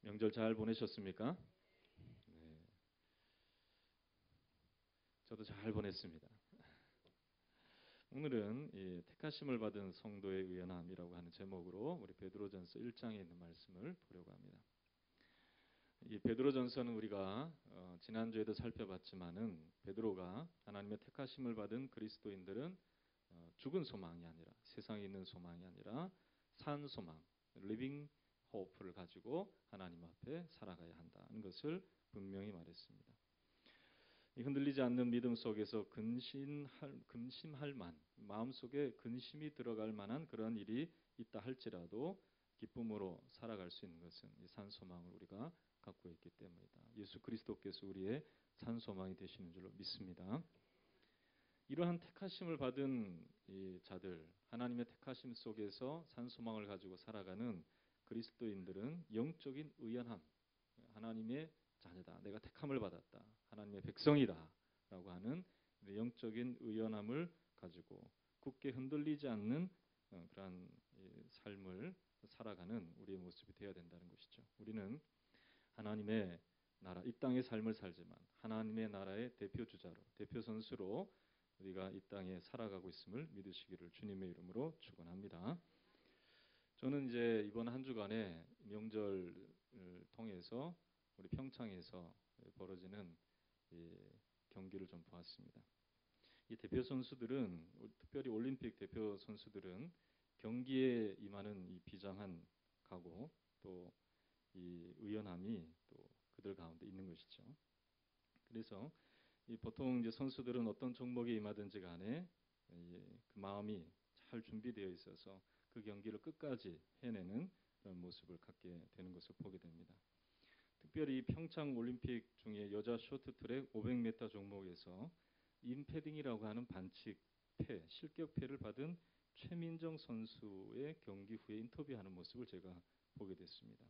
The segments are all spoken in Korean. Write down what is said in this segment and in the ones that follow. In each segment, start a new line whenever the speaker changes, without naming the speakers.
명절 잘 보내셨습니까? 네, 저도 잘 보냈습니다. 오늘은 이 택하심을 받은 성도의 의연함이라고 하는 제목으로 우리 베드로전서 1장에 있는 말씀을 보려고 합니다. 이 베드로전서는 우리가 지난주에도 살펴봤지만은 베드로가 하나님의 택하심을 받은 그리스도인들은 죽은 소망이 아니라 세상에 있는 소망이 아니라 산 소망, living hope를 가지고 하나님 앞에 살아가야 한다는 것을 분명히 말했습니다. 이 흔들리지 않는 믿음 속에서 근심할 만, 마음속에 근심이 들어갈 만한 그런 일이 있다 할지라도 기쁨으로 살아갈 수 있는 것은 이 산 소망을 우리가 갖고 있기 때문이다. 예수 그리스도께서 우리의 산 소망이 되시는 줄로 믿습니다. 이러한 택하심을 받은 이 자들, 하나님의 택하심 속에서 산 소망을 가지고 살아가는 그리스도인들은 영적인 의연함, 하나님의 자녀다, 내가 택함을 받았다, 하나님의 백성이다 라고 하는 영적인 의연함을 가지고 굳게 흔들리지 않는 그러한 삶을 살아가는 우리의 모습이 되어야 된다는 것이죠. 우리는 하나님의 나라, 이 땅의 삶을 살지만 하나님의 나라의 대표 주자로, 대표 선수로 우리가 이 땅에 살아가고 있음을 믿으시기를 주님의 이름으로 축원합니다. 저는 이제 이번 한 주간에 명절을 통해서 우리 평창에서 벌어지는 이 경기를 좀 보았습니다. 이 대표 선수들은, 특별히 올림픽 대표 선수들은 경기에 임하는 이 비장한 각오, 또 이 의연함이 또 그들 가운데 있는 것이죠. 그래서 이 보통 이제 선수들은 어떤 종목에 임하든지 간에 그 마음이 잘 준비되어 있어서 그 경기를 끝까지 해내는 그런 모습을 갖게 되는 것을 보게 됩니다. 특별히 평창 올림픽 중에 여자 쇼트트랙 500m 종목에서 임패딩이라고 하는 반칙패, 실격패를 받은 최민정 선수의 경기 후에 인터뷰하는 모습을 제가 보게 됐습니다.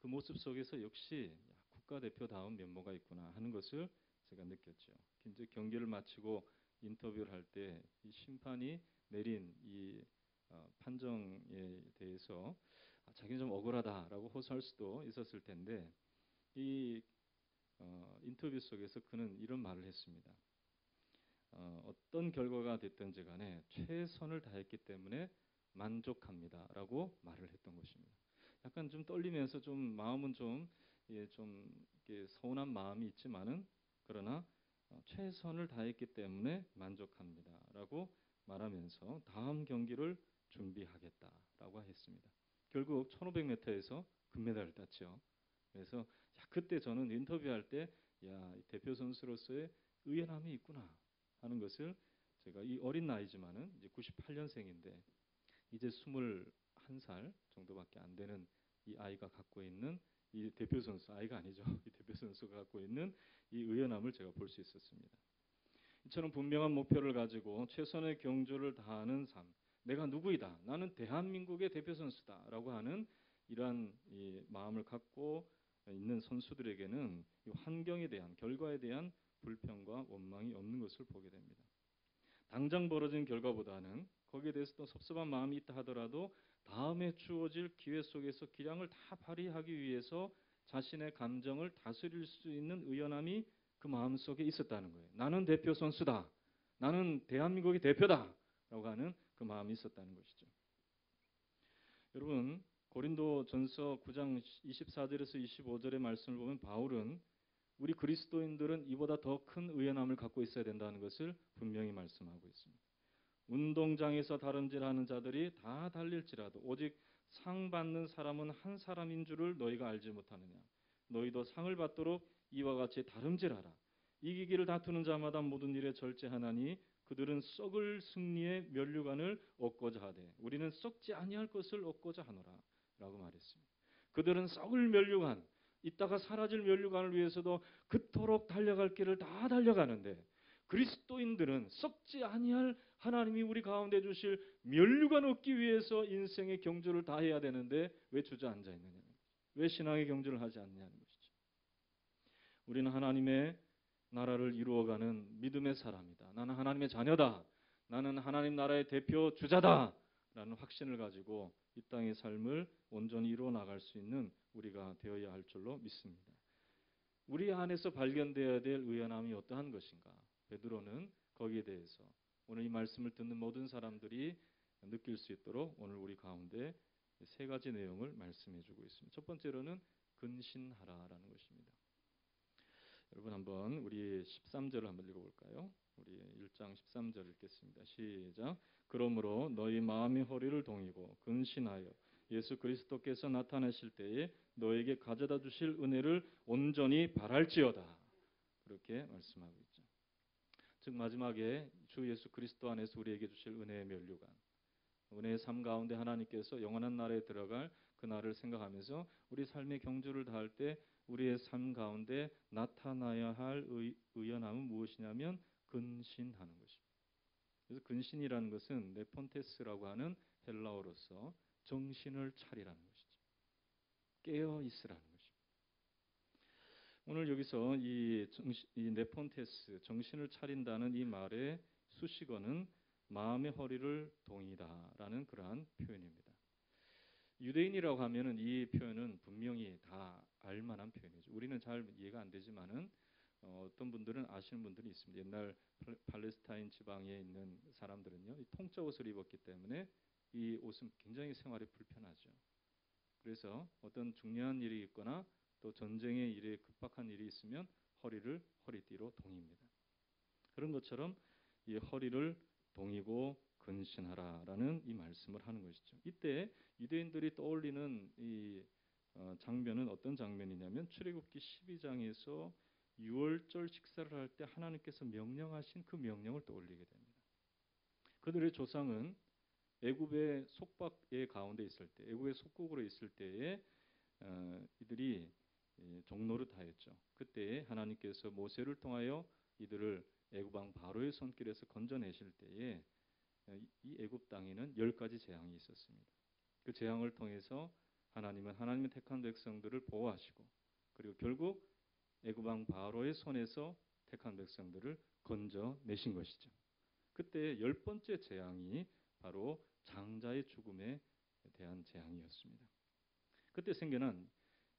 그 모습 속에서 역시 국가대표다운 면모가 있구나 하는 것을 제가 느꼈죠. 이제 경기를 마치고 인터뷰를 할 때 이 심판이 내린 이 판정에 대해서 자기는 좀 억울하다라고 호소할 수도 있었을 텐데 이 인터뷰 속에서 그는 이런 말을 했습니다. 어떤 결과가 됐든지 간에 최선을 다했기 때문에 만족합니다라고 말을 했던 것입니다. 약간 좀 떨리면서 좀 마음은 좀 이렇게 서운한 마음이 있지만은 그러나 최선을 다했기 때문에 만족합니다라고 말하면서 다음 경기를 준비하겠다라고 했습니다. 결국 1500m에서 금메달을 땄죠. 그래서 그때 저는 인터뷰할 때 대표 선수로서의 의연함이 있구나 하는 것을 제가 이 어린 나이지만은 이제 98년생인데 이제 21살 정도밖에 안 되는 이 아이가 갖고 있는 이 대표 선수, 아이가 아니죠. 이 대표 선수가 갖고 있는 이 의연함을 제가 볼 수 있었습니다. 이처럼 분명한 목표를 가지고 최선의 경주를 다하는 삶, 내가 누구이다, 나는 대한민국의 대표 선수다라고 하는 이러한 이 마음을 갖고 있는 선수들에게는 이 환경에 대한, 결과에 대한 불평과 원망이 없는 것을 보게 됩니다. 당장 벌어진 결과보다는 거기에 대해서 또 섭섭한 마음이 있다 하더라도 다음에 주어질 기회 속에서 기량을 다 발휘하기 위해서 자신의 감정을 다스릴 수 있는 의연함이 그 마음속에 있었다는 거예요. 나는 대표 선수다. 나는 대한민국의 대표다. 라고 하는 그 마음이 있었다는 것이죠. 여러분, 고린도 전서 9장 24절에서 25절의 말씀을 보면 바울은 우리 그리스도인들은 이보다 더 큰 의연함을 갖고 있어야 된다는 것을 분명히 말씀하고 있습니다. 운동장에서 다름질하는 자들이 다 달릴지라도 오직 상 받는 사람은 한 사람인 줄을 너희가 알지 못하느냐. 너희도 상을 받도록 이와 같이 다름질하라. 이기기를 다투는 자마다 모든 일에 절제하나니 그들은 썩을 승리의 면류관을 얻고자 하되 우리는 썩지 아니할 것을 얻고자 하노라 라고 말했습니다. 그들은 썩을 면류관, 이따가 사라질 면류관을 위해서도 그토록 달려갈 길을 다 달려가는데 그리스도인들은 썩지 아니할 하나님이 우리 가운데 주실 면류관 얻기 위해서 인생의 경주를 다 해야 되는데 왜 주저앉아 있느냐는 거죠. 왜 신앙의 경주를 하지 않느냐는 것이죠. 우리는 하나님의 나라를 이루어가는 믿음의 사람이다. 나는 하나님의 자녀다. 나는 하나님 나라의 대표 주자다. 라는 확신을 가지고 이 땅의 삶을 온전히 이루어 나갈 수 있는 우리가 되어야 할 줄로 믿습니다. 우리 안에서 발견되어야 될 의연함이 어떠한 것인가? 베드로는 거기에 대해서 오늘 이 말씀을 듣는 모든 사람들이 느낄 수 있도록 오늘 우리 가운데 세 가지 내용을 말씀해 주고 있습니다. 첫 번째로는 근신하라라는 것입니다. 여러분 한번 우리 13절을 한번 읽어볼까요? 우리 1장 13절 읽겠습니다. 시작. 그러므로 너희 마음의 허리를 동이고 근신하여 예수 그리스도께서 나타나실 때에 너에게 가져다 주실 은혜를 온전히 바랄지어다. 그렇게 말씀하고 있죠. 즉 마지막에 주 예수 그리스도 안에서 우리에게 주실 은혜의 면류관, 은혜의 삶 가운데 하나님께서 영원한 나라에 들어갈 그 날을 생각하면서 우리 삶의 경주를 다할 때 우리의 삶 가운데 나타나야 할 의연함은 무엇이냐면 근신하는 것입니다. 그래서 근신이라는 것은 네폰테스라고 하는 헬라어로서 정신을 차리라는 것이죠. 깨어 있으라는 것입니다. 오늘 여기서 이 네폰테스, 정신을 차린다는 이 말의 수식어는 마음의 허리를 동이다라는 그러한 표현입니다. 유대인이라고 하면은 이 표현은 분명히 다 알만한 표현이죠. 우리는 잘 이해가 안 되지만은 어떤 분들은 아시는 분들이 있습니다. 옛날 팔레스타인 지방에 있는 사람들은요, 이 통짜 옷을 입었기 때문에 이 옷은 굉장히 생활이 불편하죠. 그래서 어떤 중요한 일이 있거나 또 전쟁의 일에 급박한 일이 있으면 허리띠로 동입니다. 그런 것처럼 이 허리를 동이고 근신하라라는 이 말씀을 하는 것이죠. 이때 유대인들이 떠올리는 이 장면은 어떤 장면이냐면 출애굽기 12장에서 유월절 식사를 할 때 하나님께서 명령하신 그 명령을 떠올리게 됩니다. 그들의 조상은 애굽의 속박의 가운데 있을 때, 애굽의 속국으로 있을 때에 이들이 종노릇하였죠. 그때 하나님께서 모세를 통하여 이들을 애굽 왕 바로의 손길에서 건져내실 때에 이 애굽 땅에는 10가지 재앙이 있었습니다. 그 재앙을 통해서 하나님은 하나님의 택한 백성들을 보호하시고 그리고 결국 애굽 왕 바로의 손에서 택한 백성들을 건져내신 것이죠. 그때 10번째 재앙이 바로 장자의 죽음에 대한 재앙이었습니다. 그때 생겨난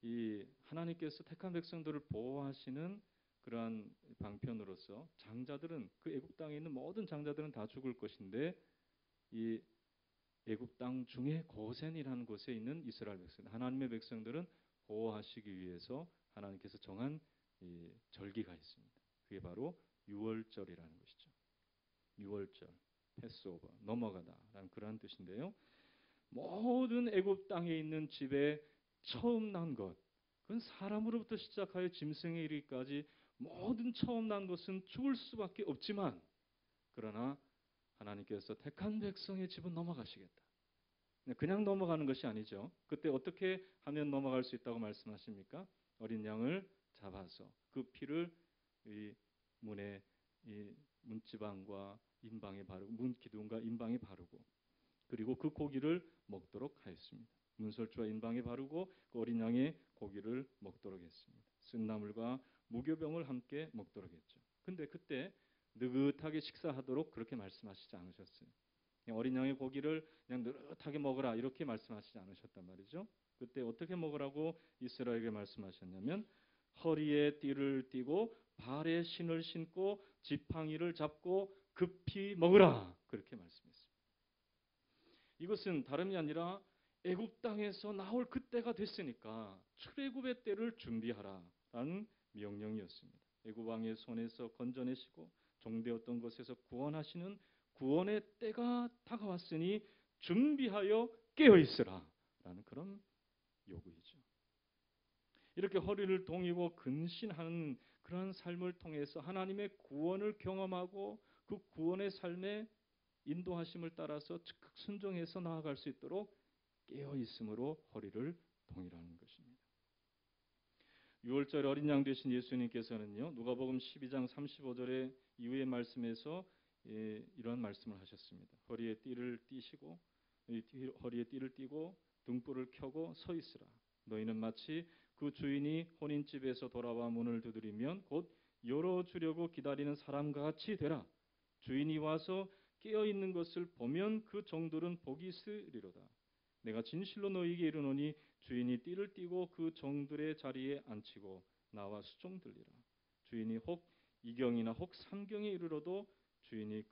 이 하나님께서 택한 백성들을 보호하시는 그러한 방편으로서 장자들은 그 애굽 땅에 있는 모든 장자들은 다 죽을 것인데 이 애굽 땅 중에 고센이라는 곳에 있는 이스라엘 백성, 하나님의 백성들은 보호하시기 위해서 하나님께서 정한 이 절기가 있습니다. 그게 바로 유월절이라는 것이죠. 유월절, 패스오버, 넘어가다라는 그러한 뜻인데요. 모든 애굽 땅에 있는 집에 처음 난 것, 그건 사람으로부터 시작하여 짐승에 이르기까지 모든 처음 난 것은 죽을 수밖에 없지만 그러나 하나님께서 택한 백성의 집은 넘어가시겠다. 그냥 넘어가는 것이 아니죠. 그때 어떻게 하면 넘어갈 수 있다고 말씀하십니까? 어린 양을 잡아서 그 피를 이 문에 이 문지방과 인방에 바르고 문 기둥과 인방에 바르고 그리고 그 고기를 먹도록 하였습니다. 문설주와 인방에 바르고 그 어린 양의 고기를 먹도록 했습니다. 쓴나물과 무교병을 함께 먹도록 했죠. 근데 그때 느긋하게 식사하도록 그렇게 말씀하시지 않으셨어요. 그냥 어린 양의 고기를 그냥 느긋하게 먹으라 이렇게 말씀하시지 않으셨단 말이죠. 그때 어떻게 먹으라고 이스라엘에게 말씀하셨냐면 허리에 띠를 띠고 발에 신을 신고 지팡이를 잡고 급히 먹으라 그렇게 말씀했습니다. 이것은 다름이 아니라 애굽 땅에서 나올 그때가 됐으니까 출애굽의 때를 준비하라라는 명령이었습니다. 애굽 왕의 손에서 건져내시고 종되었던 것에서 구원하시는 구원의 때가 다가왔으니 준비하여 깨어 있으라라는 그런 요구이죠. 이렇게 허리를 동이고 근신하는 그러한 삶을 통해서 하나님의 구원을 경험하고 그 구원의 삶에 인도하심을 따라서 즉각 순종해서 나아갈 수 있도록 깨어 있음으로 허리를 동이라는 것입니다. 6월절 어린 양 되신 예수님께서는요. 누가복음 12장 35절의 이후의 말씀에서 이런 말씀을 하셨습니다. 허리에 띠를 띠시고 허리에 띠를 띠고 등불을 켜고 서 있으라. 너희는 마치 그 주인이 혼인집에서 돌아와 문을 두드리면 곧 열어주려고 기다리는 사람과 같이 되라. 주인이 와서 깨어 있는 것을 보면 그 종들은 복이 있으리로다. 내가 진실로 너희에게 이르노니 주인이 띠를 띠고 그 종들의 자리에 앉히고 나와 수종들리라. 주인이 혹 이경이나 혹 삼경에 이르러도 주인이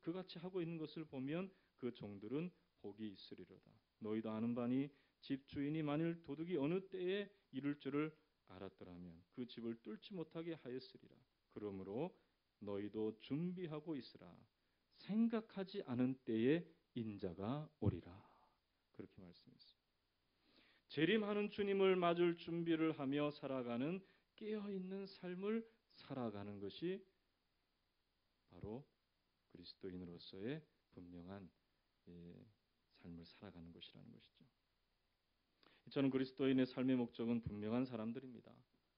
그같이 하고 있는 것을 보면 그 종들은 복이 있으리로다. 너희도 아는 바니 집 주인이 만일 도둑이 어느 때에 이룰 줄을 알았더라면 그 집을 뚫지 못하게 하였으리라. 그러므로 너희도 준비하고 있으라. 생각하지 않은 때에 인자가 오리라. 그렇게 말씀했습니다. 재림하는 주님을 맞을 준비를 하며 살아가는 깨어있는 삶을 살아가는 것이 바로 그리스도인으로서의 분명한 삶을 살아가는 것이라는 것이죠. 저는 그리스도인의 삶의 목적은 분명한 사람들입니다.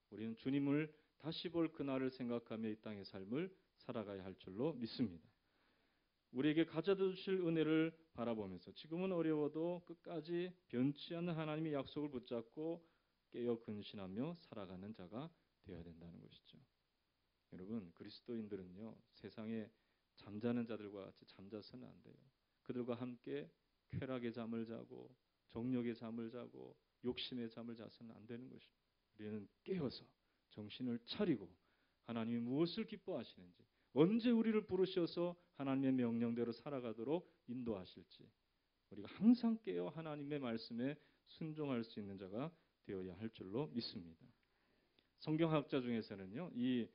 우리는 주님을 다시 볼 그날을 생각하며 이 땅의 삶을 살아가야 할 줄로 믿습니다. 우리에게 가져다 주실 은혜를 바라보면서 지금은 어려워도 끝까지 변치 않는 하나님의 약속을 붙잡고 깨어 근신하며 살아가는 자가 되어야 된다는 것이죠. 여러분, 그리스도인들은요, 세상에 잠자는 자들과 같이 잠자서는 안 돼요. 그들과 함께 쾌락의 잠을 자고 정욕의 잠을 자고 욕심의 잠을 자서는 안 되는 것입니다. 우리는 깨어서 정신을 차리고 하나님이 무엇을 기뻐하시는지, 언제 우리를 부르셔서 하나님의 명령대로 살아가도록 인도하실지, 우리가 항상 깨어 하나님의 말씀에 순종할 수 있는 자가 되어야 할 줄로 믿습니다. 성경학자 중에서는요, 이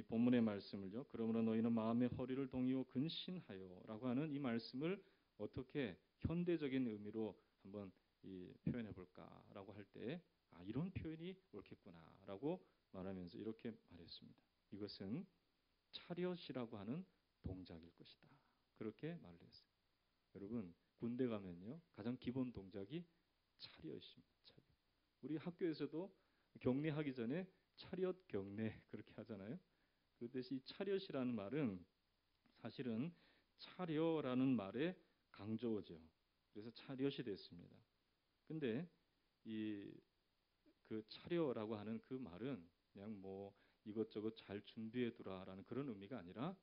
본문의 말씀을요, 그러므로 너희는 마음의 허리를 동이고 근신하여라고 하는 이 말씀을 어떻게 현대적인 의미로 한번 표현해 볼까라고 할 때, 이런 표현이 옳겠구나라고 말하면서 이렇게 말했습니다. 이것은 차렷이라고 하는 동작일 것이다. 그렇게 말을 했어요. 여러분, 군대 가면요, 가장 기본 동작이 차렷입니다. 차렷. 우리 학교에서도 격리하기 전에 차렷 경례 그렇게 하잖아요. 그렇듯이 이 차렷이라는 말은 사실은 차려라는 말의 강조어죠. 그래서 차렷이 됐습니다. 근데 그 차려라고 하는 그 말은 그냥 뭐 이것저것 잘 준비해 두라라는 그런 의미가 아니라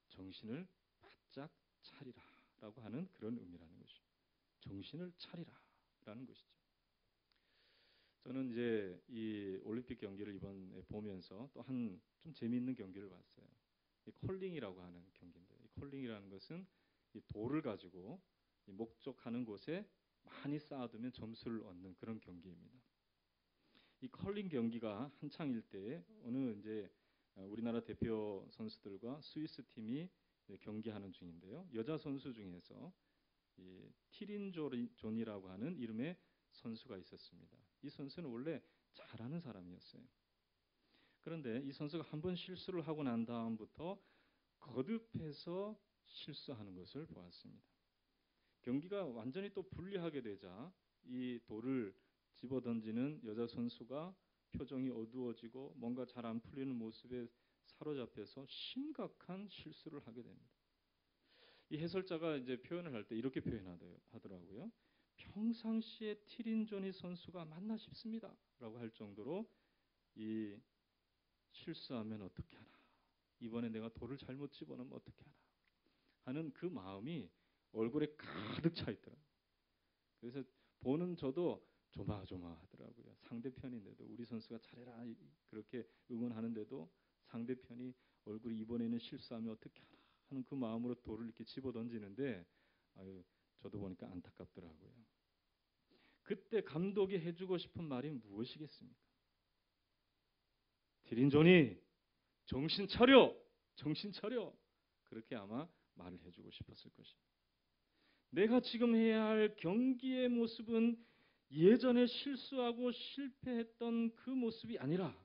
정신을 바짝 차리라라고 하는 그런 의미라는 것이죠. 정신을 차리라라는 것이죠. 저는 이제 이 올림픽 경기를 이번에 보면서 또 한 좀 재미있는 경기를 봤어요. 이 컬링이라고 하는 경기인데, 이 컬링이라는 것은 이 돌을 가지고 이 목적하는 곳에 많이 쌓아두면 점수를 얻는 그런 경기입니다. 이 컬링 경기가 한창일 때 어느 이제 우리나라 대표 선수들과 스위스 팀이 경기하는 중인데요. 여자 선수 중에서 이 티린 존이라고 하는 이름의 선수가 있었습니다. 이 선수는 원래 잘하는 사람이었어요. 그런데 이 선수가 한번 실수를 하고 난 다음부터 거듭해서 실수하는 것을 보았습니다. 경기가 완전히 또 불리하게 되자 이 돌을 집어던지는 여자 선수가 표정이 어두워지고 뭔가 잘 안 풀리는 모습에 사로잡혀서 심각한 실수를 하게 됩니다. 이 해설자가 이제 표현을 할 때 이렇게 표현하더라고요. 평상시에 티린조니 선수가 맞나 싶습니다라고 할 정도로 이 실수하면 어떻게 하나, 이번에 내가 돌을 잘못 집어넣으면 어떻게 하나 하는 그 마음이 얼굴에 가득 차 있더라고요. 그래서 보는 저도 조마조마하더라고요. 상대편인데도 우리 선수가 잘해라 그렇게 응원하는데도 상대편이 얼굴이 이번에는 실수하면 어떻게 하나 하는 그 마음으로 돌을 이렇게 집어던지는데 저도 보니까 안타깝더라고요. 그때 감독이 해주고 싶은 말이 무엇이겠습니까? 티린존이 정신 차려! 정신 차려! 그렇게 아마 말을 해주고 싶었을 것입니다. 내가 지금 해야 할 경기의 모습은 예전에 실수하고 실패했던 그 모습이 아니라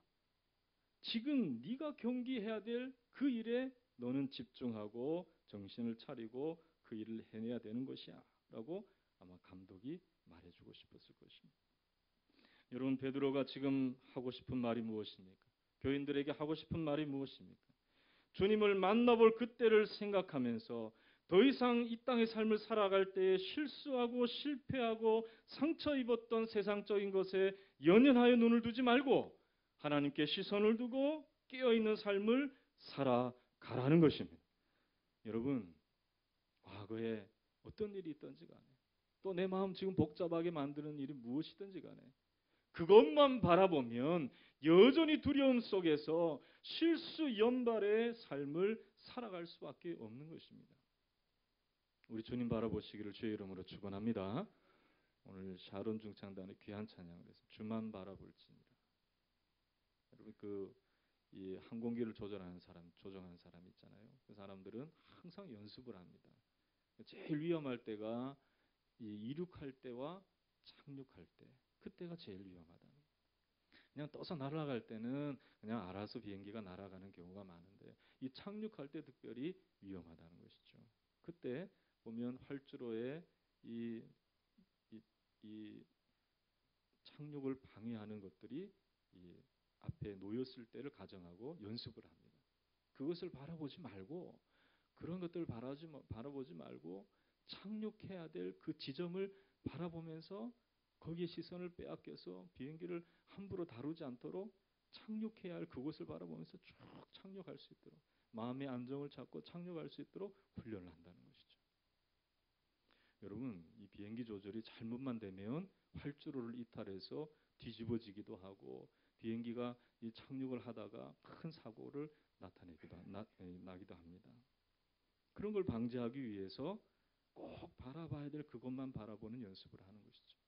지금 네가 경기해야 될 그 일에 너는 집중하고 정신을 차리고 그 일을 해내야 되는 것이야 라고 아마 감독이 말해주고 싶었을 것입니다. 여러분, 베드로가 지금 하고 싶은 말이 무엇입니까? 교인들에게 하고 싶은 말이 무엇입니까? 주님을 만나볼 그때를 생각하면서 더 이상 이 땅의 삶을 살아갈 때에 실수하고 실패하고 상처 입었던 세상적인 것에 연연하여 눈을 두지 말고 하나님께 시선을 두고 깨어있는 삶을 살아가라는 것입니다. 여러분, 과거에 어떤 일이 있든지 간에 또 내 마음 지금 복잡하게 만드는 일이 무엇이든지 간에 그것만 바라보면 여전히 두려움 속에서 실수 연발의 삶을 살아갈 수밖에 없는 것입니다. 우리 주님 바라보시기를 주의 이름으로 축원합니다. 오늘 샤론 중창단의 귀한 찬양을 해서 주만 바라볼지니라. 여러분 이 항공기를 조정하는 사람 있잖아요. 그 사람들은 항상 연습을 합니다. 제일 위험할 때가 이 이륙할 때와 착륙할 때, 그때가 제일 위험하다는. 그냥 떠서 날아갈 때는 그냥 알아서 비행기가 날아가는 경우가 많은데 이 착륙할 때 특별히 위험하다는 것이죠. 그때 보면 활주로에 이 착륙을 방해하는 것들이 이 앞에 놓였을 때를 가정하고 연습을 합니다. 그것을 바라보지 말고 그런 것들을 바라보지 말고 착륙해야 될 그 지점을 바라보면서 거기에 시선을 빼앗겨서 비행기를 함부로 다루지 않도록 착륙해야 할 그곳을 바라보면서 쭉 착륙할 수 있도록 마음의 안정을 찾고 착륙할 수 있도록 훈련을 한다는 것이죠. 여러분, 이 비행기 조절이 잘못만 되면 활주로를 이탈해서 뒤집어지기도 하고 비행기가 이 착륙을 하다가 큰 사고를 나기도 합니다. 그런 걸 방지하기 위해서 꼭 바라봐야 될 그것만 바라보는 연습을 하는 것이죠.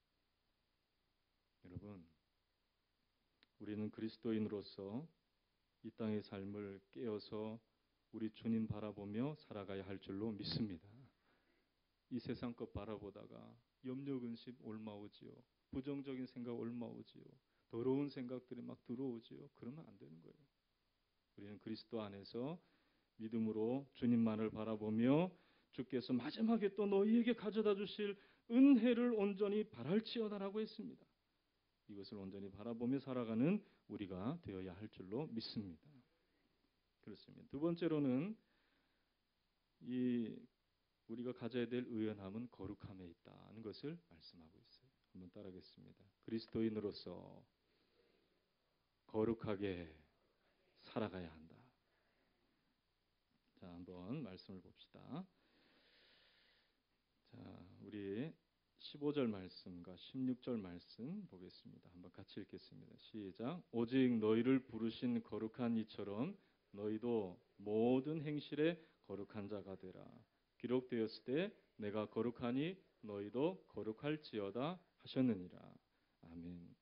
여러분, 우리는 그리스도인으로서 이 땅의 삶을 깨어서 우리 주님 바라보며 살아가야 할 줄로 믿습니다. 이 세상 것 바라보다가 염려 근심 올마오지요. 부정적인 생각 올마오지요. 더러운 생각들이 막 들어오지요. 그러면 안 되는 거예요. 우리는 그리스도 안에서 믿음으로 주님만을 바라보며 주께서 마지막에 또 너희에게 가져다 주실 은혜를 온전히 바랄지어다라고 했습니다. 이것을 온전히 바라보며 살아가는 우리가 되어야 할 줄로 믿습니다. 그렇습니다. 두 번째로는 우리가 가져야 될 의연함은 거룩함에 있다는 것을 말씀하고 있어요. 한번 따라하겠습니다. 그리스도인으로서 거룩하게 살아가야 한다. 자, 한번 말씀을 봅시다. 자, 우리 15절 말씀과 16절 말씀 보겠습니다. 한번 같이 읽겠습니다. 시작. 오직 너희를 부르신 거룩한 이처럼 너희도 모든 행실에 거룩한 자가 되라. 기록되었을 때 내가 거룩하니 너희도 거룩할지어다 하셨느니라. 아멘.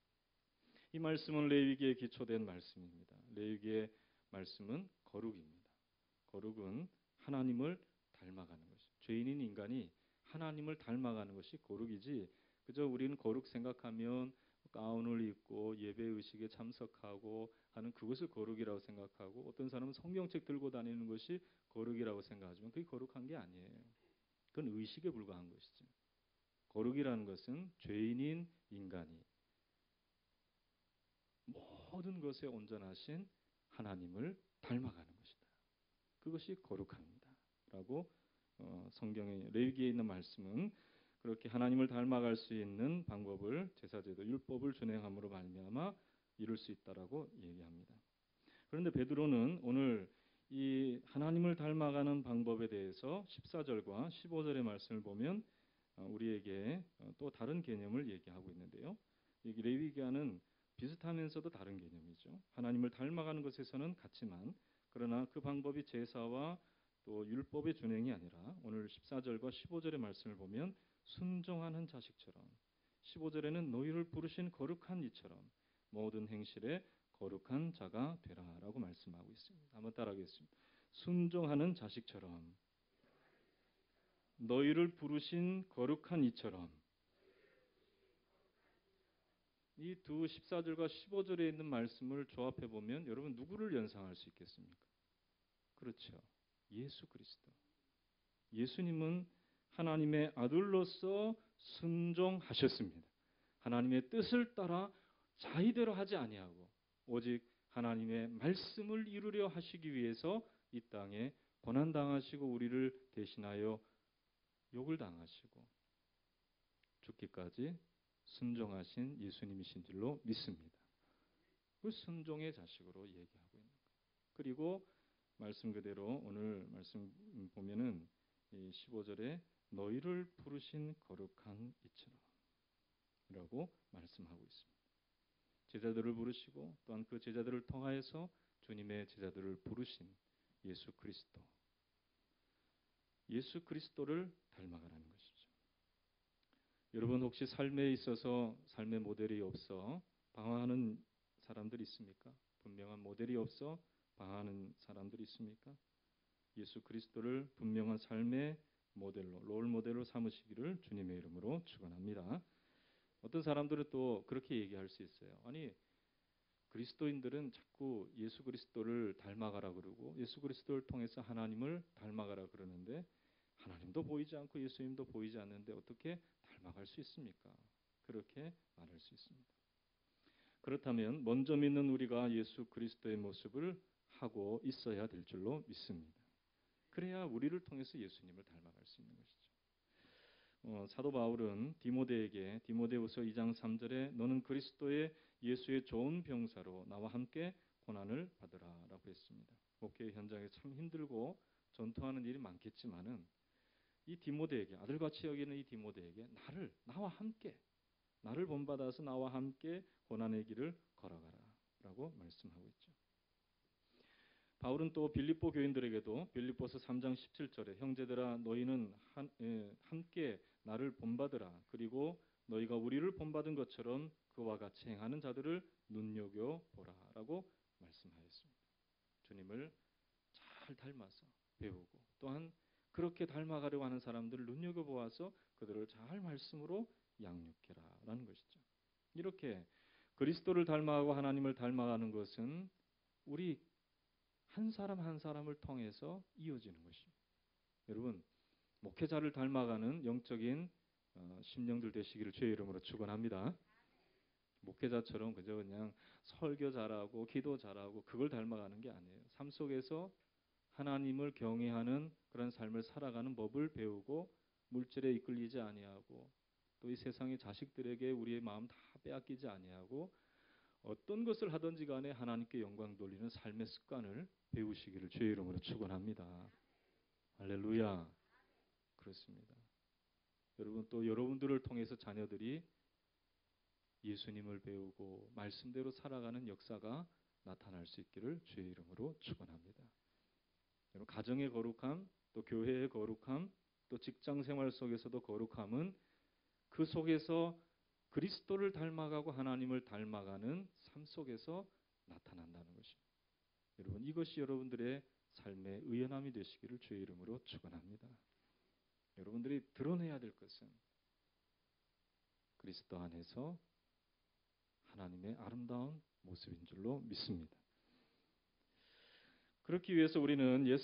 이 말씀은 레위기에 기초된 말씀입니다. 레위기의 말씀은 거룩입니다. 거룩은 하나님을 닮아가는 것이죠. 죄인인 인간이 하나님을 닮아가는 것이 거룩이지 그저 우리는 거룩 생각하면 가운을 입고 예배 의식에 참석하고 하는 그것을 거룩이라고 생각하고 어떤 사람은 성경책 들고 다니는 것이 거룩이라고 생각하지만 그게 거룩한 게 아니에요. 그건 의식에 불과한 것이죠. 거룩이라는 것은 죄인인 인간이 모든 것에 온전하신 하나님을 닮아가는 것이다. 그것이 거룩합니다. 라고 성경의 레위기에 있는 말씀은 그렇게 하나님을 닮아갈 수 있는 방법을 제사제도 율법을 준행함으로 말미암아 이룰 수 있다라고 얘기합니다. 그런데 베드로는 오늘 이 하나님을 닮아가는 방법에 대해서 14절과 15절의 말씀을 보면 우리에게 또 다른 개념을 얘기하고 있는데요. 이 레위기와는 비슷하면서도 다른 개념이죠. 하나님을 닮아가는 것에서는 같지만 그러나 그 방법이 제사와 또 율법의 준행이 아니라 오늘 14절과 15절의 말씀을 보면 순종하는 자식처럼 15절에는 너희를 부르신 거룩한 이처럼 모든 행실에 거룩한 자가 되라라고 말씀하고 있습니다. 한번 따라하겠습니다. 순종하는 자식처럼 너희를 부르신 거룩한 이처럼 이 두 14절과 15절에 있는 말씀을 조합해 보면 여러분 누구를 연상할 수 있겠습니까? 그렇죠. 예수 그리스도. 예수님은 하나님의 아들로서 순종하셨습니다. 하나님의 뜻을 따라 자의대로 하지 아니하고 오직 하나님의 말씀을 이루려 하시기 위해서 이 땅에 고난당하시고 우리를 대신하여 욕을 당하시고 죽기까지 순종하신 예수님이신 줄로 믿습니다. 그 순종의 자식으로 얘기하고 있는 거예요. 그리고 말씀 그대로 오늘 말씀 보면은 이 15절에 너희를 부르신 거룩한 이처럼이라고 말씀하고 있습니다. 제자들을 부르시고 또한 그 제자들을 통하여서 주님의 제자들을 부르신 예수 그리스도, 예수 그리스도를 닮아가라는 것이죠. 여러분 혹시 삶에 있어서 삶의 모델이 없어 방황하는 사람들이 있습니까? 분명한 모델이 없어 방황하는 사람들이 있습니까? 예수 그리스도를 분명한 삶의 모델로, 롤 모델로 삼으시기를 주님의 이름으로 축원합니다. 어떤 사람들은 또 그렇게 얘기할 수 있어요. 아니, 그리스도인들은 자꾸 예수 그리스도를 닮아가라 그러고 예수 그리스도를 통해서 하나님을 닮아가라 그러는데 하나님도 보이지 않고 예수님도 보이지 않는데 어떻게 닮아갈 수 있습니까? 그렇게 말할 수 있습니다. 그렇다면 먼저 믿는 우리가 예수 그리스도의 모습을 하고 있어야 될 줄로 믿습니다. 그래야 우리를 통해서 예수님을 닮아갈 수 있는 것이죠. 사도 바울은 디모데후서 2장 3절에 너는 그리스도의 예수의 좋은 병사로 나와 함께 고난을 받으라라고 했습니다. 목회 현장에 참 힘들고 전투하는 일이 많겠지만은 이 디모데에게 아들같이 여기는 이 디모데에게 나와 함께 나를 본받아서 나와 함께 고난의 길을 걸어가라라고 말씀하고 있죠. 바울은 또 빌립보 교인들에게도 빌립보서 3장 17절에 형제들아 너희는 함께 나를 본받으라. 그리고 너희가 우리를 본받은 것처럼 그와 같이 행하는 자들을 눈여겨보라라고 말씀하였습니다. 주님을 잘 닮아서 배우고 또한 그렇게 닮아가려고 하는 사람들을 눈여겨보아서 그들을 잘 말씀으로 양육해라라는 것이죠. 이렇게 그리스도를 닮아가고 하나님을 닮아가는 것은 우리 한 사람 한 사람을 통해서 이어지는 것입니다. 여러분 목회자를 닮아가는 영적인 심령들 되시기를 주의 이름으로 축원합니다. 목회자처럼 그냥 설교 잘하고 기도 잘하고 그걸 닮아가는 게 아니에요. 삶 속에서 하나님을 경외하는 그런 삶을 살아가는 법을 배우고 물질에 이끌리지 아니하고 또 이 세상의 자식들에게 우리의 마음 다 빼앗기지 아니하고 어떤 것을 하든지 간에 하나님께 영광 돌리는 삶의 습관을 배우시기를 주의 이름으로 축원합니다. 할렐루야. 그렇습니다. 여러분 또 여러분들을 통해서 자녀들이 예수님을 배우고 말씀대로 살아가는 역사가 나타날 수 있기를 주의 이름으로 축원합니다. 여러분 가정의 거룩함, 또 교회의 거룩함, 또 직장 생활 속에서도 거룩함은 그 속에서 그리스도를 닮아가고 하나님을 닮아가는 삶 속에서 나타난다는 것입니다. 여러분 이것이 여러분들의 삶의 의연함이 되시기를 주의 이름으로 축원합니다. 여러분들이 드러내야 될 것은 그리스도 안에서 하나님의 아름다운 모습인 줄로 믿습니다. 그렇기 위해서 우리는 옛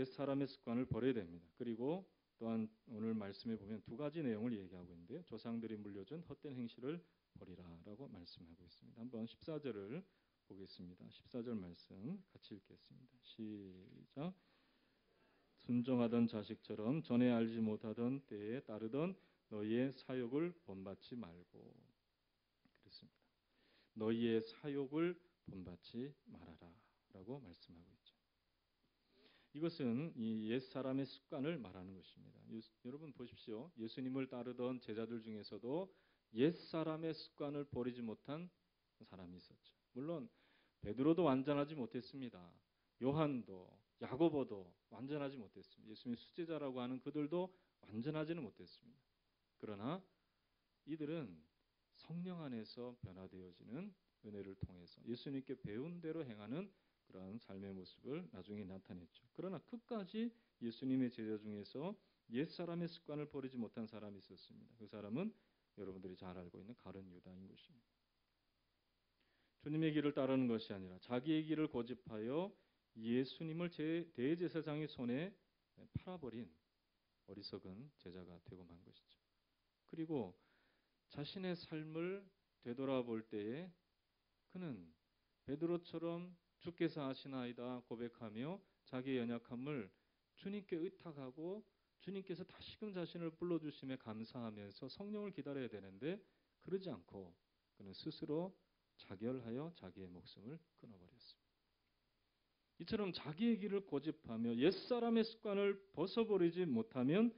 사람의 습관을 버려야 됩니다. 그리고 또한 오늘 말씀에 보면 두 가지 내용을 얘기하고 있는데요. 조상들이 물려준 헛된 행실을 버리라라고 말씀하고 있습니다. 한번 14절을 보겠습니다. 14절 말씀 같이 읽겠습니다. 시작. 순종하던 자식처럼 전에 알지 못하던 때에 따르던 너희의 사욕을 본받지 말고 그렇습니다. 너희의 사욕을 본받지 말아라 라고 말씀하고 있죠. 이것은 이 옛사람의 습관을 말하는 것입니다. 여러분 보십시오. 예수님을 따르던 제자들 중에서도 옛사람의 습관을 버리지 못한 사람이 있었죠. 물론 베드로도 완전하지 못했습니다. 요한도 야고보도 완전하지 못했습니다. 예수님의 수제자라고 하는 그들도 완전하지는 못했습니다. 그러나 이들은 성령 안에서 변화되어지는 은혜를 통해서 예수님께 배운 대로 행하는 그런 삶의 모습을 나중에 나타냈죠. 그러나 끝까지 예수님의 제자 중에서 옛사람의 습관을 버리지 못한 사람이 있었습니다. 그 사람은 여러분들이 잘 알고 있는 가룟 유다인 것입니다. 주님의 길을 따르는 것이 아니라 자기의 길을 고집하여 예수님을 대제사장의 손에 팔아버린 어리석은 제자가 되고 만 것이죠. 그리고 자신의 삶을 되돌아볼 때에 그는 베드로처럼 주께서 아시나이다 고백하며 자기의 연약함을 주님께 의탁하고 주님께서 다시금 자신을 불러주심에 감사하면서 성령을 기다려야 되는데 그러지 않고 그는 스스로 자결하여 자기의 목숨을 끊어버렸습니다. 이처럼 자기의 길을 고집하며 옛사람의 습관을 벗어버리지 못하면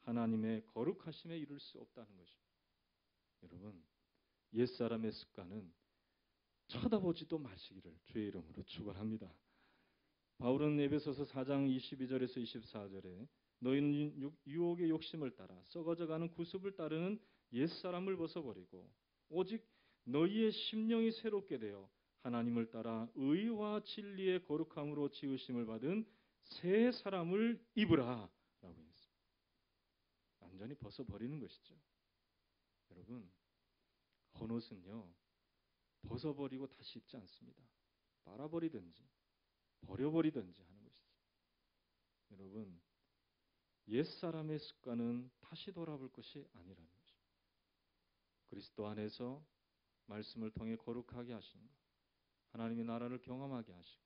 하나님의 거룩하심에 이를 수 없다는 것입니다. 여러분, 옛사람의 습관은 쳐다보지도 마시기를 주의 이름으로 축원합니다. 바울은 에베소서 4장 22절에서 24절에 너희는 유혹의 욕심을 따라 썩어져가는 구습을 따르는 옛사람을 벗어버리고 오직 너희의 심령이 새롭게 되어 하나님을 따라 의와 진리의 거룩함으로 지으심을 받은 새 사람을 입으라 라고 했습니다. 완전히 벗어버리는 것이죠. 여러분, 헌옷은요 벗어버리고 다시 입지 않습니다. 빨아버리든지 버려버리든지 하는 것이죠. 여러분, 옛사람의 습관은 다시 돌아볼 것이 아니라는 것입니다. 그리스도 안에서 말씀을 통해 거룩하게 하시는 것, 하나님의 나라를 경험하게 하시고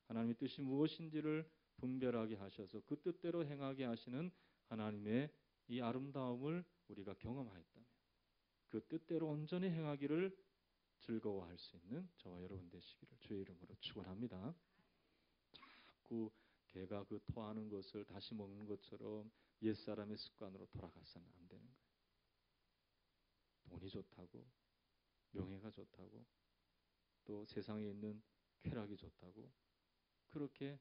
하나님의 뜻이 무엇인지를 분별하게 하셔서 그 뜻대로 행하게 하시는 하나님의 이 아름다움을 우리가 경험하였다면 그 뜻대로 온전히 행하기를 즐거워할 수 있는 저와 여러분 되시기를 주의 이름으로 축원합니다. 자꾸 개가 그 토하는 것을 다시 먹는 것처럼 옛사람의 습관으로 돌아가서는 안 되는 거예요. 돈이 좋다고, 명예가 좋다고, 또 세상에 있는 쾌락이 좋다고 그렇게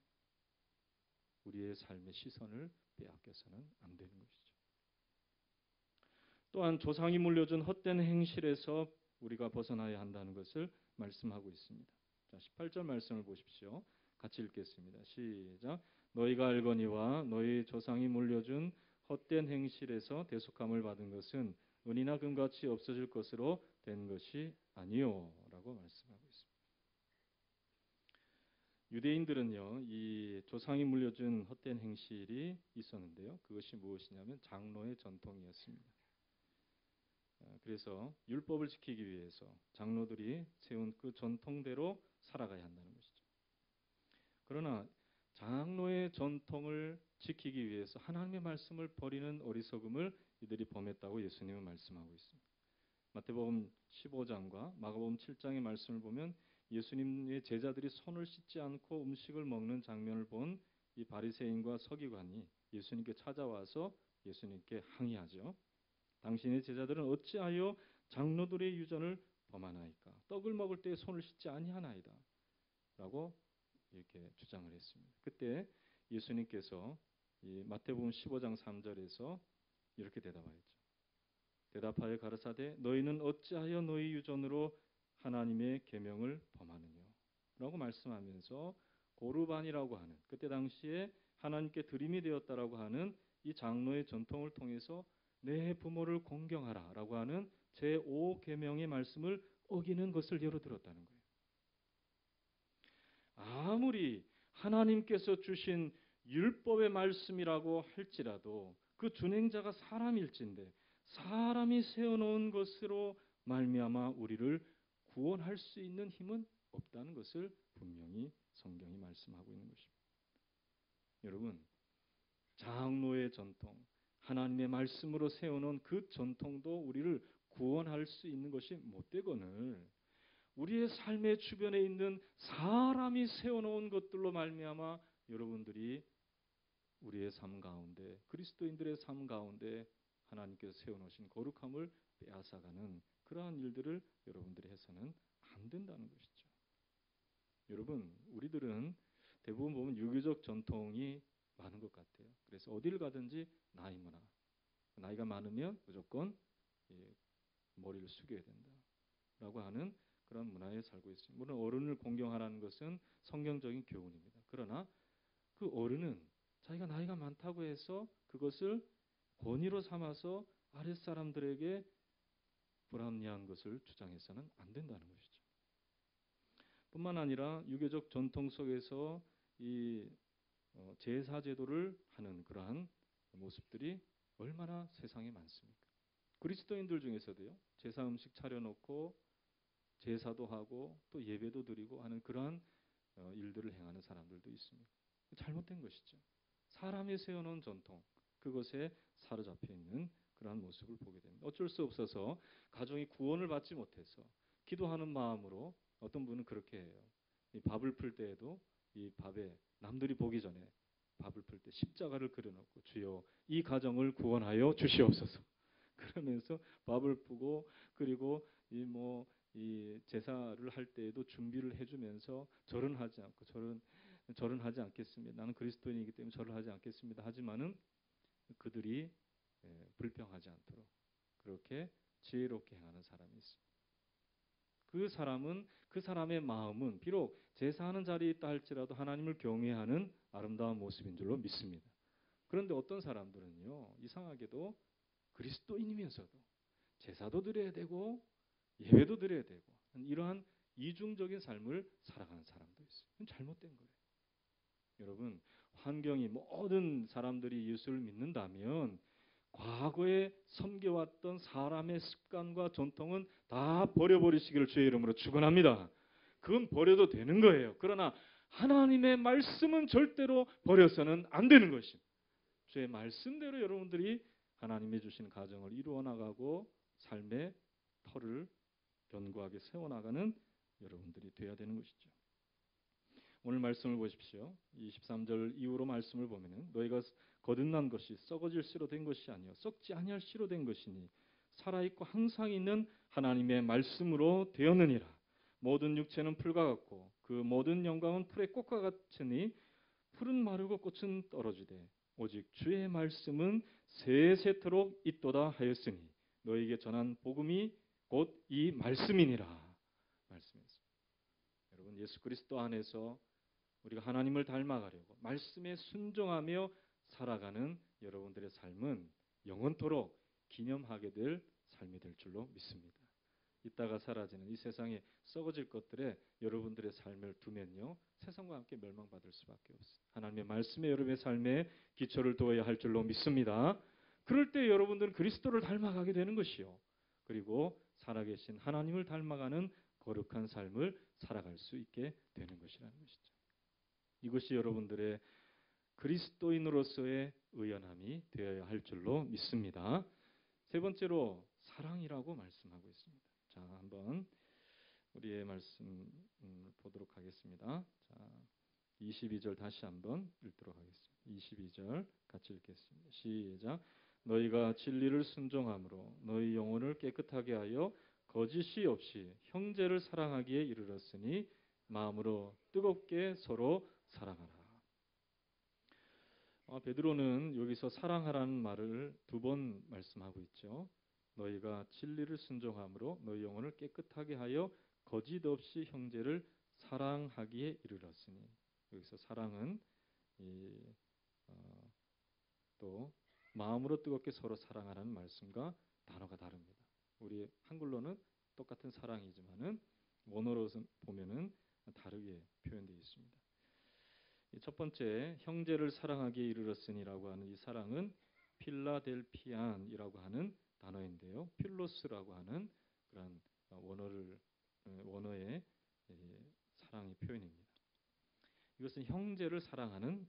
우리의 삶의 시선을 빼앗겨서는 안 되는 것이죠. 또한 조상이 물려준 헛된 행실에서 우리가 벗어나야 한다는 것을 말씀하고 있습니다. 자, 18절 말씀을 보십시오. 같이 읽겠습니다. 시작. 너희가 알거니와 너희 조상이 물려준 헛된 행실에서 대속함을 받은 것은 은이나 금같이 없어질 것으로 된 것이 아니요 라고 말씀하고 있습니다. 유대인들은요, 이 조상이 물려준 헛된 행실이 있었는데요. 그것이 무엇이냐면 장로의 전통이었습니다. 그래서 율법을 지키기 위해서 장로들이 세운 그 전통대로 살아가야 한다는 것이죠. 그러나 장로의 전통을 지키기 위해서 하나님의 말씀을 버리는 어리석음을 이들이 범했다고 예수님은 말씀하고 있습니다. 마태복음 15장과 마가복음 7장의 말씀을 보면 예수님의 제자들이 손을 씻지 않고 음식을 먹는 장면을 본 이 바리새인과 서기관이 예수님께 찾아와서 예수님께 항의하죠. 당신의 제자들은 어찌하여 장로들의 유전을 범하나이까? 떡을 먹을 때 손을 씻지 아니하나이다 라고 이렇게 주장을 했습니다. 그때 예수님께서 이 마태복음 15장 3절에서 이렇게 대답하였죠. 대답하여 가라사대 너희는 어찌하여 너희 유전으로 하나님의 계명을 범하느냐 라고 말씀하면서 고르반이라고 하는 그때 당시에 하나님께 드림이 되었다라고 하는 이 장로의 전통을 통해서 내 부모를 공경하라 라고 하는 제5계명의 말씀을 어기는 것을 예로 들었다는 거예요. 아무리 하나님께서 주신 율법의 말씀이라고 할지라도 그 준행자가 사람일진데 사람이 세워놓은 것으로 말미암아 우리를 구원할 수 있는 힘은 없다는 것을 분명히 성경이 말씀하고 있는 것입니다. 여러분, 장로의 전통, 하나님의 말씀으로 세워놓은 그 전통도 우리를 구원할 수 있는 것이 못되거늘 우리의 삶의 주변에 있는 사람이 세워놓은 것들로 말미암아 여러분들이 우리의 삶 가운데 그리스도인들의 삶 가운데 하나님께서 세워놓으신 거룩함을 빼앗아가는 그러한 일들을 여러분들이 해서는 안 된다는 것이죠. 여러분, 우리들은 대부분 보면 유교적 전통이 많은 것 같아요. 그래서 어디를 가든지 나이 문화, 나이가 많으면 무조건 머리를 숙여야 된다라고 하는 그런 문화에 살고 있습니다. 물론 어른을 공경하라는 것은 성경적인 교훈입니다. 그러나 그 어른은 자기가 나이가 많다고 해서 그것을 권위로 삼아서 아랫사람들에게 불합리한 것을 주장해서는 안 된다는 것이죠. 뿐만 아니라 유교적 전통 속에서 이 제사 제도를 하는 그러한 모습들이 얼마나 세상에 많습니까? 그리스도인들 중에서도요. 제사 음식 차려놓고 제사도 하고 또 예배도 드리고 하는 그러한 일들을 행하는 사람들도 있습니다. 잘못된 것이죠. 사람이 세워놓은 전통, 그것에 사로잡혀 있는 그러한 모습을 보게 됩니다. 어쩔 수 없어서 가정이 구원을 받지 못해서 기도하는 마음으로 어떤 분은 그렇게 해요. 이 밥을 풀 때에도 이 밥에 남들이 보기 전에 밥을 풀 때 십자가를 그려놓고 주여 이 가정을 구원하여 주시옵소서. 그러면서 밥을 푸고 그리고 이 제사를 할 때에도 준비를 해주면서 절은 하지 않고 절은 하지 않겠습니다. 나는 그리스도인이기 때문에 절을 하지 않겠습니다. 하지만은 그들이 불평하지 않도록 그렇게 지혜롭게 행하는 사람이 있습니다. 그 사람의 마음은 비록 제사하는 자리에 있다 할지라도 하나님을 경외하는 아름다운 모습인 줄로 믿습니다. 그런데 어떤 사람들은요, 이상하게도 그리스도인이면서도 제사도 드려야 되고 예배도 드려야 되고 이러한 이중적인 삶을 살아가는 사람도 있어요. 그건 잘못된 거예요. 여러분, 환경이 모든 사람들이 예수를 믿는다면 과거에 섬겨왔던 사람의 습관과 전통은 다 버려버리시기를 주의 이름으로 축원합니다. 그건 버려도 되는 거예요. 그러나 하나님의 말씀은 절대로 버려서는 안 되는 것입니다. 주의 말씀대로 여러분들이 하나님이 주신 가정을 이루어 나가고 삶의 터를 견고하게 세워나가는 여러분들이 되어야 되는 것이죠. 오늘 말씀을 보십시오. 23절 이후로 말씀을 보면은 너희가 거듭난 것이 썩어질 씨로 된 것이 아니요 썩지 아니할 씨로 된 것이니 살아있고 항상 있는 하나님의 말씀으로 되었느니라. 모든 육체는 풀과 같고 그 모든 영광은 풀의 꽃과 같으니 풀은 마르고 꽃은 떨어지되 오직 주의 말씀은 세세토록 있도다 하였으니 너희에게 전한 복음이 곧 이 말씀이니라. 말씀했습니다. 여러분, 예수 그리스도 안에서 우리가 하나님을 닮아가려고 말씀에 순종하며 살아가는 여러분들의 삶은 영원토록 기념하게 될 삶이 될 줄로 믿습니다. 이따가 사라지는 이 세상에 썩어질 것들에 여러분들의 삶을 두면요, 세상과 함께 멸망받을 수밖에 없습니다. 하나님의 말씀에 여러분의 삶에 기초를 두어야 할 줄로 믿습니다. 그럴 때 여러분들은 그리스도를 닮아가게 되는 것이요, 그리고 살아계신 하나님을 닮아가는 거룩한 삶을 살아갈 수 있게 되는 것이라는 것이죠. 이것이 여러분들의 그리스도인으로서의 의연함이 되어야 할 줄로 믿습니다. 세 번째로 사랑이라고 말씀하고 있습니다. 자, 한번 우리의 말씀 보도록 하겠습니다. 자, 22절 다시 한번 읽도록 하겠습니다. 22절 같이 읽겠습니다. 시작. 너희가 진리를 순종함으로 너희 영혼을 깨끗하게 하여 거짓이 없이 형제를 사랑하기에 이르렀으니 마음으로 뜨겁게 서로 사랑하라. 베드로는 여기서 사랑하라는 말을 두 번 말씀하고 있죠. 너희가 진리를 순종함으로 너희 영혼을 깨끗하게 하여 거짓 없이 형제를 사랑하기에 이르렀으니, 여기서 사랑은 또 마음으로 뜨겁게 서로 사랑하라는 말씀과 단어가 다릅니다. 우리 한글로는 똑같은 사랑이지만은 원어로 보면은 다르게 표현되어 있습니다. 첫 번째, 형제를 사랑하기에 이르렀으니라고 하는 이 사랑은 필라델피안이라고 하는 단어인데요, 필로스라고 하는 그런 원어의 사랑의 표현입니다. 이것은 형제를 사랑하는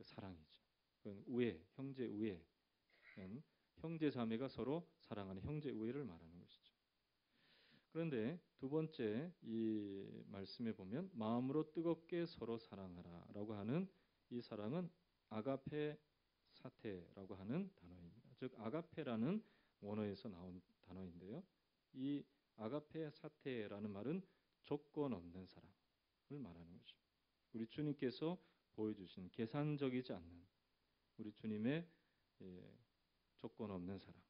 사랑이죠. 우애, 형제 우애, 형제 자매가 서로 사랑하는 형제 우애를 말하는 것이죠. 그런데 두 번째 이 말씀에 보면 마음으로 뜨겁게 서로 사랑하라라고 하는 이 사랑은 아가페 사테라고 하는 단어입니다. 즉 아가페라는 원어에서 나온 단어인데요, 이 아가페 사테라는 말은 조건 없는 사랑을 말하는 것입니다. 우리 주님께서 보여주신 계산적이지 않는 우리 주님의 조건 없는 사랑,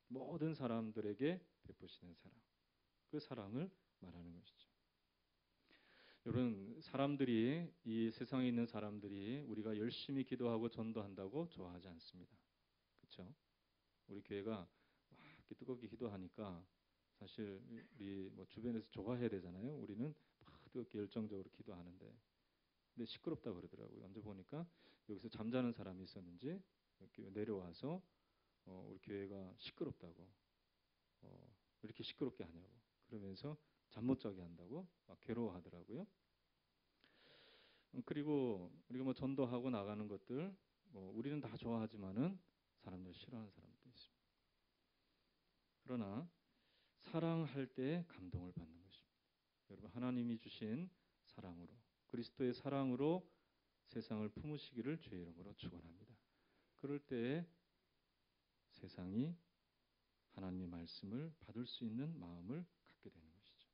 모든 사람들에게 베푸시는 사랑, 그 사랑을 말하는 것이죠. 여러분, 사람들이, 이 세상에 있는 사람들이 우리가 열심히 기도하고 전도한다고 좋아하지 않습니다. 그렇죠? 우리 교회가 이렇게 뜨겁게 기도하니까 사실 우리 주변에서 좋아해야 되잖아요. 우리는 막 뜨겁게 열정적으로 기도하는데, 근데 시끄럽다고 그러더라고요. 언제 보니까 여기서 잠자는 사람이 있었는지 이렇게 내려와서 우리 교회가 시끄럽다고, 왜 이렇게 시끄럽게 하냐고 그러면서 잠 못 자게 한다고 막 괴로워하더라고요. 그리고 우리가 전도하고 나가는 것들 우리는 다 좋아하지만은 사람들 싫어하는 사람도 있습니다. 그러나 사랑할 때 감동을 받는 것입니다. 여러분, 하나님이 주신 사랑으로 그리스도의 사랑으로 세상을 품으시기를 주의 이름으로 축원합니다. 그럴 때에 세상이 하나님의 말씀을 받을 수 있는 마음을 갖게 되는 것이죠.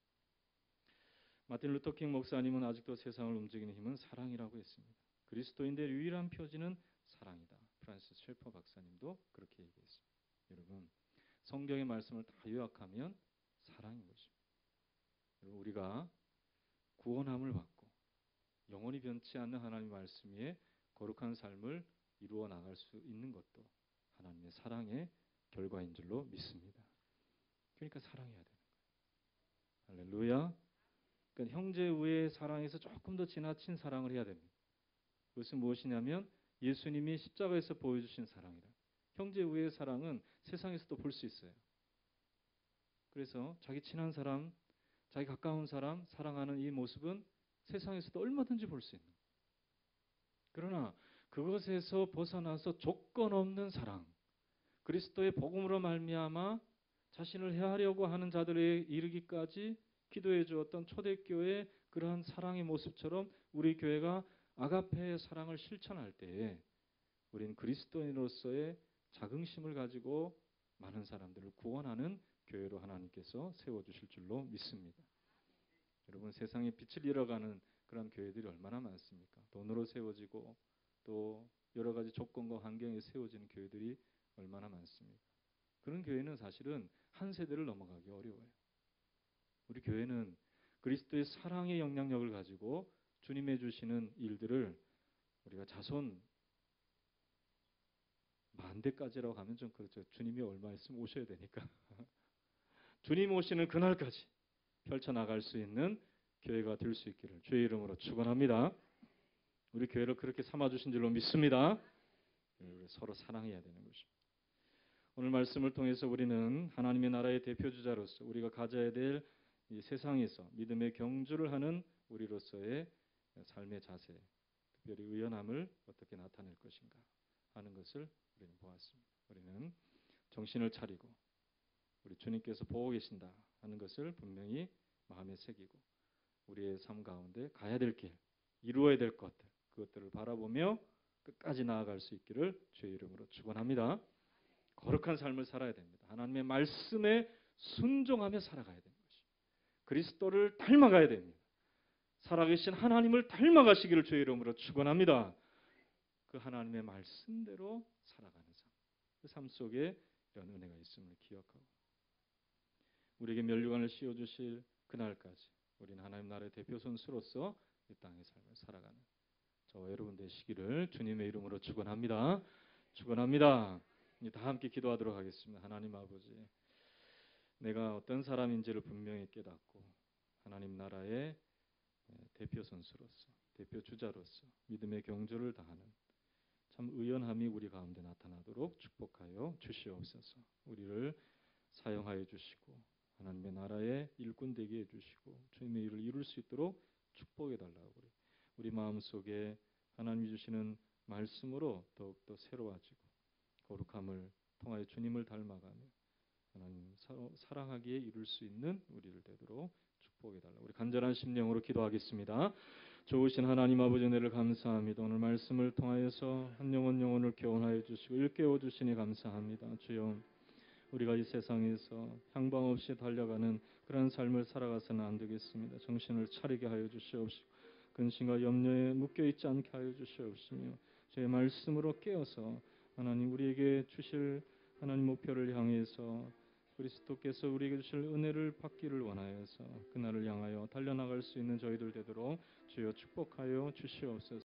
마틴 루터킹 목사님은 아직도 세상을 움직이는 힘은 사랑이라고 했습니다. 그리스도인들의 유일한 표지는 사랑이다. 프란시스 셰퍼 박사님도 그렇게 얘기했습니다. 여러분, 성경의 말씀을 다 요약하면 사랑인 것입니다. 우리가 구원함을 받고 영원히 변치 않는 하나님의 말씀 위에 거룩한 삶을 이루어 나갈 수 있는 것도 하나님의 사랑의 결과인 줄로 믿습니다. 그러니까 사랑해야 되는 거예요. 할렐루야. 그러니까 형제 우애의 사랑에서 조금 더 지나친 사랑을 해야 됩니다. 그것은 무엇이냐면 예수님이 십자가에서 보여주신 사랑이다. 형제 우애의 사랑은 세상에서도 볼 수 있어요. 그래서 자기 친한 사람, 자기 가까운 사람 사랑하는 이 모습은 세상에서도 얼마든지 볼 수 있는 거예요. 그러나 그것에서 벗어나서 조건 없는 사랑, 그리스도의 복음으로 말미암아 자신을 해하려고 하는 자들에 이르기까지 기도해 주었던 초대교회의 그러한 사랑의 모습처럼 우리 교회가 아가페의 사랑을 실천할 때에 우리는 그리스도인으로서의 자긍심을 가지고 많은 사람들을 구원하는 교회로 하나님께서 세워주실 줄로 믿습니다. 여러분, 세상에 빛을 잃어가는 그런 교회들이 얼마나 많습니까? 돈으로 세워지고 또 여러 가지 조건과 환경에 세워지는 교회들이 얼마나 많습니까? 그런 교회는 사실은 한 세대를 넘어가기 어려워요. 우리 교회는 그리스도의 사랑의 영향력을 가지고 주님의 주시는 일들을 우리가 자손 만대까지라고 하면 좀 그렇죠. 주님이 얼마 있으면 오셔야 되니까. 주님 오시는 그날까지 펼쳐나갈 수 있는 교회가 될 수 있기를 주의 이름으로 축원합니다. 우리 교회를 그렇게 삼아주신 줄로 믿습니다. 서로 사랑해야 되는 것입니다. 오늘 말씀을 통해서 우리는 하나님의 나라의 대표주자로서 우리가 가져야 될 이 세상에서 믿음의 경주를 하는 우리로서의 삶의 자세, 특별히 의연함을 어떻게 나타낼 것인가 하는 것을 우리는 보았습니다. 우리는 정신을 차리고 우리 주님께서 보고 계신다 하는 것을 분명히 마음에 새기고 우리의 삶 가운데 가야 될 길, 이루어야 될 것들, 그것들을 바라보며 끝까지 나아갈 수 있기를 주의 이름으로 축원합니다. 거룩한 삶을 살아야 됩니다. 하나님의 말씀에 순종하며 살아가야 됩니다. 그리스도를 닮아가야 됩니다. 살아계신 하나님을 닮아가시기를 주의 이름으로 축원합니다. 그 하나님의 말씀대로 살아가는 삶, 그 삶 속에 이런 은혜가 있음을 기억하고 우리에게 면류관을 씌워주실 그날까지 우리는 하나님 나라의 대표 선수로서 이 땅의 삶을 살아가는 저와 여러분 되시기를 주님의 이름으로 축원합니다. 축원합니다. 다 함께 기도하도록 하겠습니다. 하나님 아버지, 내가 어떤 사람인지를 분명히 깨닫고 하나님 나라의 대표 선수로서, 대표 주자로서 믿음의 경주를 다하는 참 의연함이 우리 가운데 나타나도록 축복하여 주시옵소서. 우리를 사용하여 주시고 하나님의 나라의 일꾼 되게 해주시고 주님의 일을 이룰 수 있도록 축복해 달라고 우리 마음속에 하나님이 주시는 말씀으로 더욱더 새로워지고 거룩함을 통하여 주님을 닮아가며 하나님 사랑하기에 이룰 수 있는 우리를 되도록 축복해 달라고 우리 간절한 심령으로 기도하겠습니다. 좋으신 하나님 아버지 은혜를 감사합니다. 오늘 말씀을 통하여서 한 영혼을 교훈하여 주시고 일깨워 주시니 감사합니다. 주여, 우리가 이 세상에서 향방 없이 달려가는 그런 삶을 살아가서는 안 되겠습니다. 정신을 차리게 하여 주시옵시고 근심과 염려에 묶여 있지 않게 하여 주시옵시며 주의 말씀으로 깨어서 하나님 우리에게 주실 하나님 목표를 향해서 그리스도께서 우리에게 주실 은혜를 받기를 원하여서 그날을 향하여 달려나갈 수 있는 저희들 되도록 주여 축복하여 주시옵소서.